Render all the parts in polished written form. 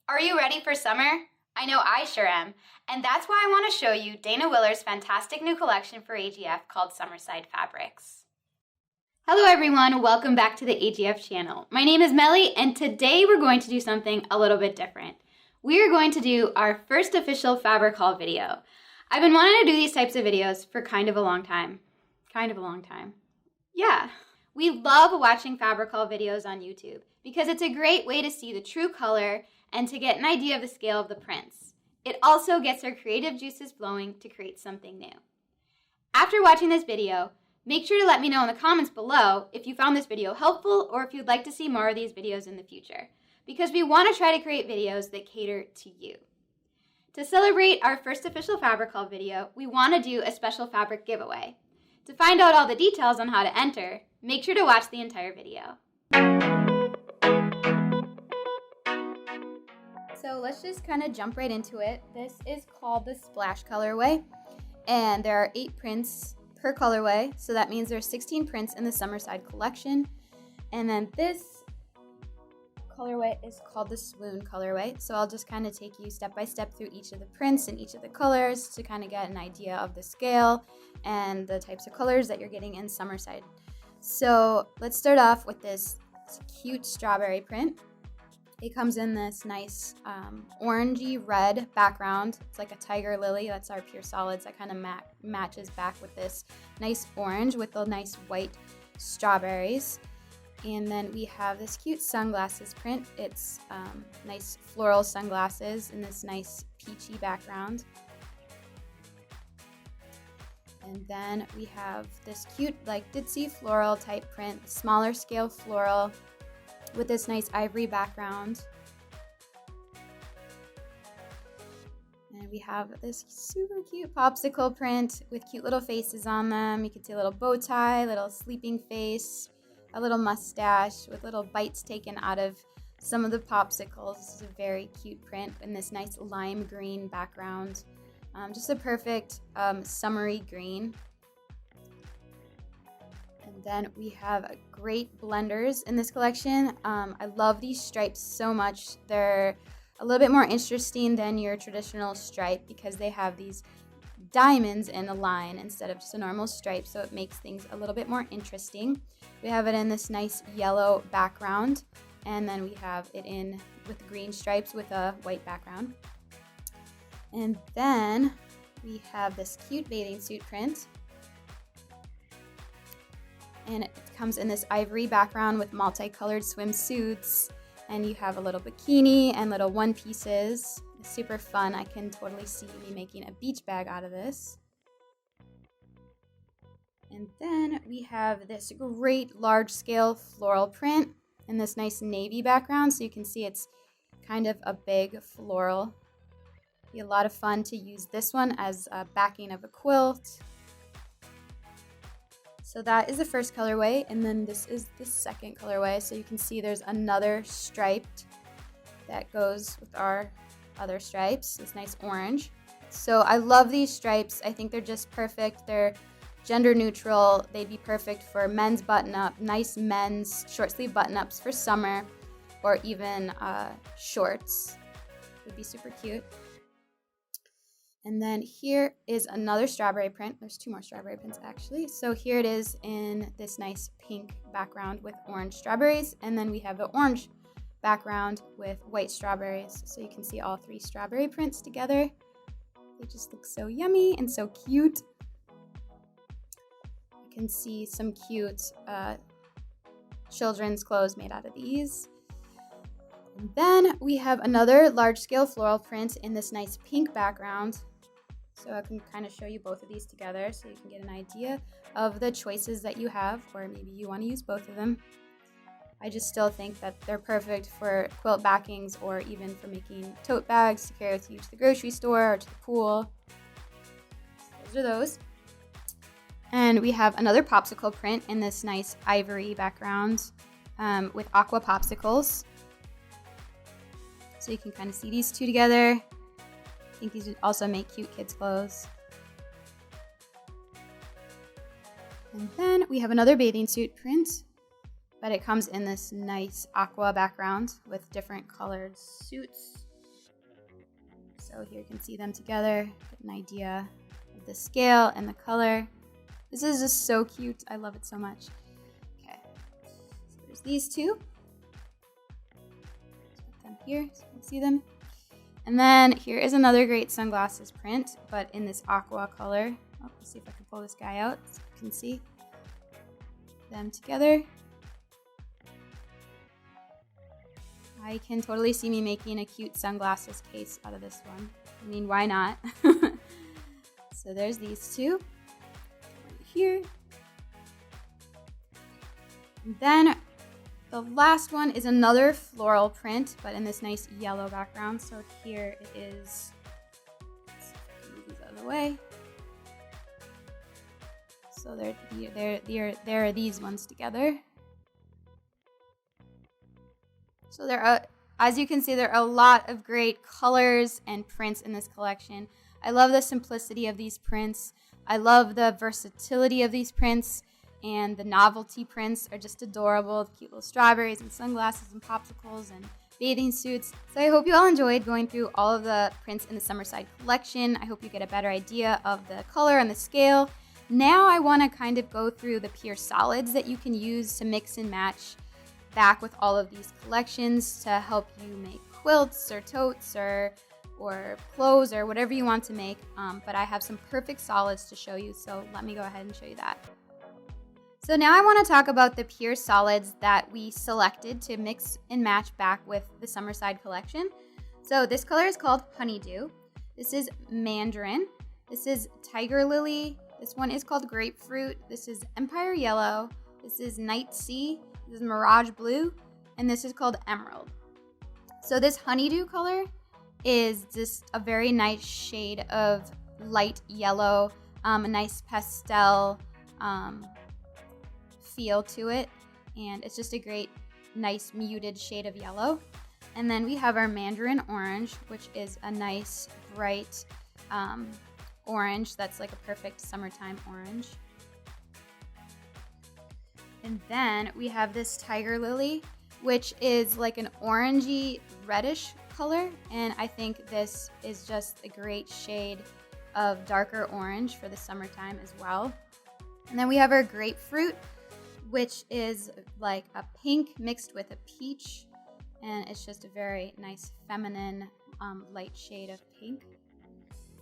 Are you ready for summer? I know I sure am, and that's why I want to show you Dana Willer's fantastic new collection for AGF called Summerside Fabrics. Hello everyone, welcome back to the AGF channel. My name is Melly, and today we're going to do something a little bit different. We are going to do our first official fabric haul video. I've been wanting to do these types of videos for kind of a long time. Yeah. We love watching fabric haul videos on YouTube because it's a great way to see the true color and to get an idea of the scale of the prints. It also gets our creative juices flowing to create something new. After watching this video, make sure to let me know in the comments below if you found this video helpful or if you'd like to see more of these videos in the future, because we want to try to create videos that cater to you. To celebrate our first official fabric haul video, we want to do a special fabric giveaway. To find out all the details on how to enter, make sure to watch the entire video. So let's just kind of jump right into it. This is called the Splash colorway, and there are 8 prints per colorway, so that means there's 16 prints in the Summerside collection. And then this colorway is called the Swoon colorway, so I'll just kind of take you step by step through each of the prints and each of the colors to kind of get an idea of the scale and the types of colors that you're getting in Summerside. So let's start off with this cute strawberry print. It comes in this nice orangey red background. It's like a Tigerlily. That's our pure solids. That kind of matches back with this nice orange with the nice white strawberries. And then we have this cute sunglasses print. It's nice floral sunglasses in this nice peachy background. And then we have this cute like ditzy floral type print, smaller scale floral with this nice ivory background. And we have this super cute popsicle print with cute little faces on them. You can see a little bow tie, little sleeping face, a little mustache with little bites taken out of some of the popsicles. This is a very cute print in this nice lime green background. Just a perfect summery green. And then we have great blenders in this collection. I love these stripes so much. They're a little bit more interesting than your traditional stripe because they have these diamonds in a line instead of just a normal stripe, so it makes things a little bit more interesting. We have it in this nice yellow background, and then we have it in with green stripes with a white background. And then we have this cute bathing suit print. And it comes in this ivory background with multicolored swimsuits. And you have a little bikini and little one pieces. It's super fun. I can totally see me making a beach bag out of this. And then we have this great large scale floral print in this nice navy background. So you can see it's kind of a big floral. Be a lot of fun to use this one as a backing of a quilt. So that is the first colorway, and then this is the second colorway. So you can see there's another striped that goes with our other stripes, this nice orange. So I love these stripes. I think they're just perfect. They're gender neutral. They'd be perfect for men's button-up, nice men's short sleeve button-ups for summer, or even shorts. Would be super cute. And then here is another strawberry print. There's 2 more strawberry prints actually. So here it is in this nice pink background with orange strawberries. And then we have the orange background with white strawberries. So you can see all 3 strawberry prints together. They just look so yummy and so cute. You can see some cute children's clothes made out of these. And then we have another large scale floral print in this nice pink background. So I can kind of show you both of these together so you can get an idea of the choices that you have, or maybe you want to use both of them. I just still think that they're perfect for quilt backings or even for making tote bags to carry with you to the grocery store or to the pool. So those are those. And we have another popsicle print in this nice ivory background with aqua popsicles. So you can kind of see these 2 together. I think these would also make cute kids' clothes. And then we have another bathing suit print, but it comes in this nice aqua background with different colored suits. So here you can see them together, get an idea of the scale and the color. This is just so cute. I love it so much. Okay, so there's these two. Put them here so you can see them. And then here is another great sunglasses print, but in this aqua color. Oh, let's see if I can pull this guy out so you can see them together. I can totally see me making a cute sunglasses case out of this one. I mean, why not? So there's these two right here. And then the last one is another floral print, but in this nice yellow background. So here it is. Let's move these out of the way. So there are these ones together. So there are, as you can see, there are a lot of great colors and prints in this collection. I love the simplicity of these prints. I love the versatility of these prints, and the novelty prints are just adorable. The cute little strawberries and sunglasses and popsicles and bathing suits. So I hope you all enjoyed going through all of the prints in the Summerside collection. I hope you get a better idea of the color and the scale. Now I want to kind of go through the pure solids that you can use to mix and match back with all of these collections to help you make quilts or totes or clothes or whatever you want to make. But I have some perfect solids to show you, so let me go ahead and show you that. So now I want to talk about the pure solids that we selected to mix and match back with the Summerside collection. So this color is called Honeydew. This is Mandarin. This is Tigerlily. This one is called Grapefruit. This is Empire Yellow. This is Night Sea. This is Mirage Blue, and this is called Emerald. So this Honeydew color is just a very nice shade of light yellow, a nice pastel feel to it, and it's just a great, nice muted shade of yellow. And then we have our Mandarin Orange, which is a nice, bright orange that's like a perfect summertime orange. And then we have this Tigerlily, which is like an orangey reddish color, and I think this is just a great shade of darker orange for the summertime as well. And then we have our Grapefruit, which is like a pink mixed with a peach, and it's just a very nice feminine light shade of pink.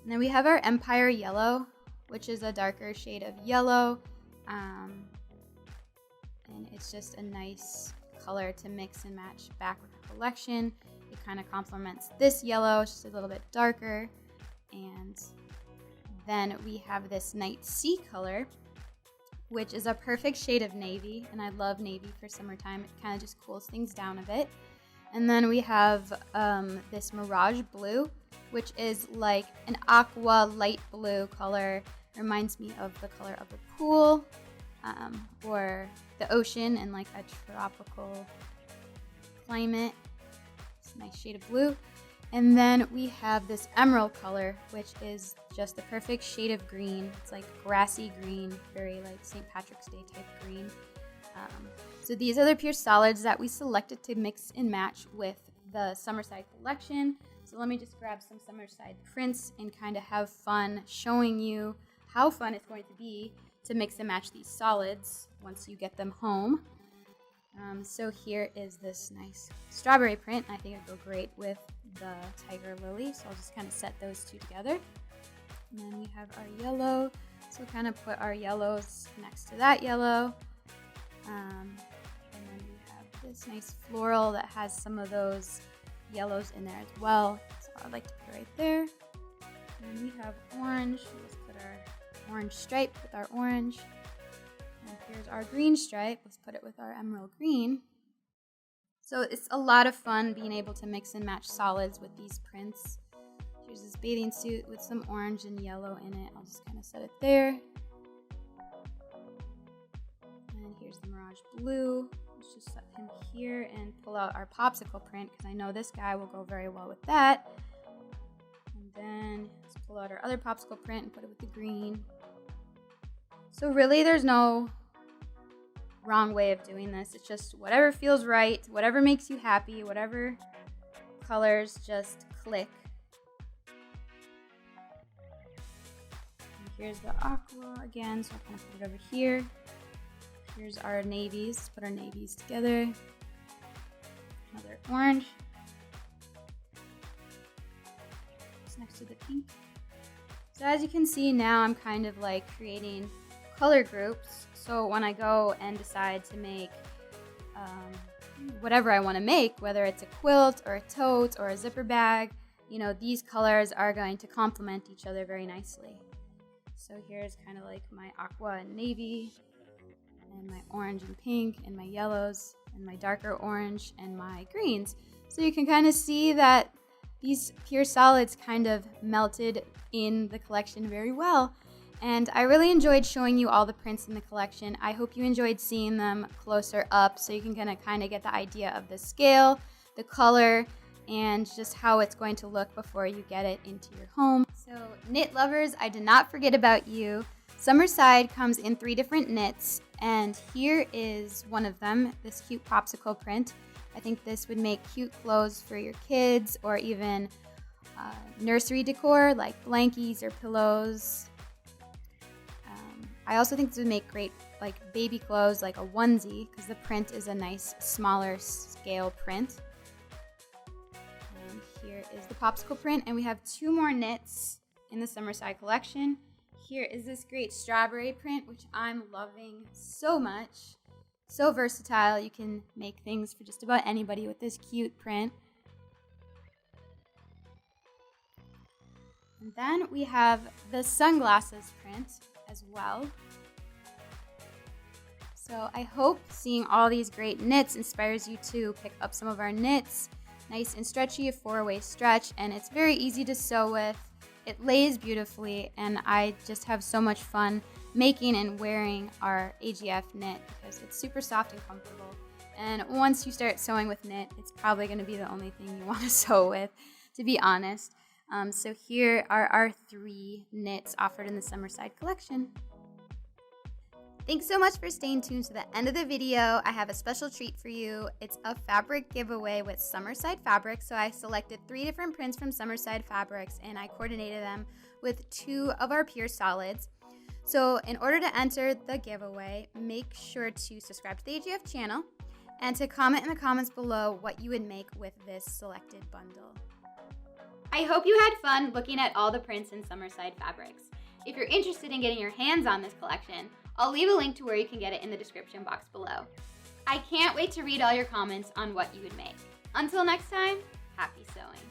And then we have our Empire Yellow, which is a darker shade of yellow, and it's just a nice color to mix and match back with the collection. It kind of complements this yellow, it's just a little bit darker. And then we have this Night Sea color, which is a perfect shade of navy, and I love navy for summertime. It kind of just cools things down a bit. And then we have this Mirage Blue, which is like an aqua light blue color. Reminds me of the color of the pool or the ocean in like a tropical climate. It's a nice shade of blue. And then we have this emerald color, which is just the perfect shade of green. It's like grassy green, very like St. Patrick's Day type green. So these are the pure solids that we selected to mix and match with the Summerside collection. So let me just grab some Summerside prints and kind of have fun showing you how fun it's going to be to mix and match these solids once you get them home. So here is this nice strawberry print. I think it'll go great with the Tigerlily, so I'll just kind of set those two together. And then we have our yellow, so kind of put our yellows next to that yellow. And then we have this nice floral that has some of those yellows in there as well, so I'd like to put it right there. And we have orange, so let's put our orange stripe with our orange. And here's our green stripe, let's put it with our emerald green. So it's a lot of fun being able to mix and match solids with these prints. Here's this bathing suit with some orange and yellow in it. I'll just kind of set it there. And here's the Mirage Blue. Let's just set him here and pull out our popsicle print because I know this guy will go very well with that. And then let's pull out our other popsicle print and put it with the green. So really there's no wrong way of doing this. It's just whatever feels right, whatever makes you happy, whatever colors just click. here's the aqua again, so I'll kind of put it over here. Here's our navies. Let's put our navies together. Another orange. It's next to the pink. So as you can see now, I'm kind of like creating color groups. So when I go and decide to make whatever I want to make, whether it's a quilt or a tote or a zipper bag, you know, these colors are going to complement each other very nicely. So here's kind of like my aqua and navy, and my orange and pink, and my yellows, and my darker orange, and my greens. So you can kind of see that these pure solids kind of melted in the collection very well. And I really enjoyed showing you all the prints in the collection. I hope you enjoyed seeing them closer up so you can kind of get the idea of the scale, the color, and just how it's going to look before you get it into your home. So knit lovers, I did not forget about you. Summerside comes in 3 different knits, and here is one of them, this cute popsicle print. I think this would make cute clothes for your kids, or even nursery decor like blankies or pillows. I also think this would make great like baby clothes, like a onesie, because the print is a nice smaller scale print. And here is the popsicle print, and we have 2 more knits in the Summerside collection. Here is this great strawberry print, which I'm loving so much. So versatile, you can make things for just about anybody with this cute print. And then we have the sunglasses print as well. So I hope seeing all these great knits inspires you to pick up some of our knits. Nice and stretchy, a 4-way stretch, and it's very easy to sew with. It lays beautifully, and I just have so much fun making and wearing our AGF knit because it's super soft and comfortable. And once you start sewing with knit, it's probably going to be the only thing you want to sew with, to be honest. So here are our 3 knits offered in the Summerside collection. Thanks so much for staying tuned to the end of the video. I have a special treat for you. It's a fabric giveaway with Summerside Fabrics. So I selected 3 different prints from Summerside Fabrics, and I coordinated them with 2 of our pure solids. So in order to enter the giveaway, make sure to subscribe to the AGF channel and to comment in the comments below what you would make with this selected bundle. I hope you had fun looking at all the prints in Summerside Fabrics. If you're interested in getting your hands on this collection, I'll leave a link to where you can get it in the description box below. I can't wait to read all your comments on what you would make. Until next time, happy sewing.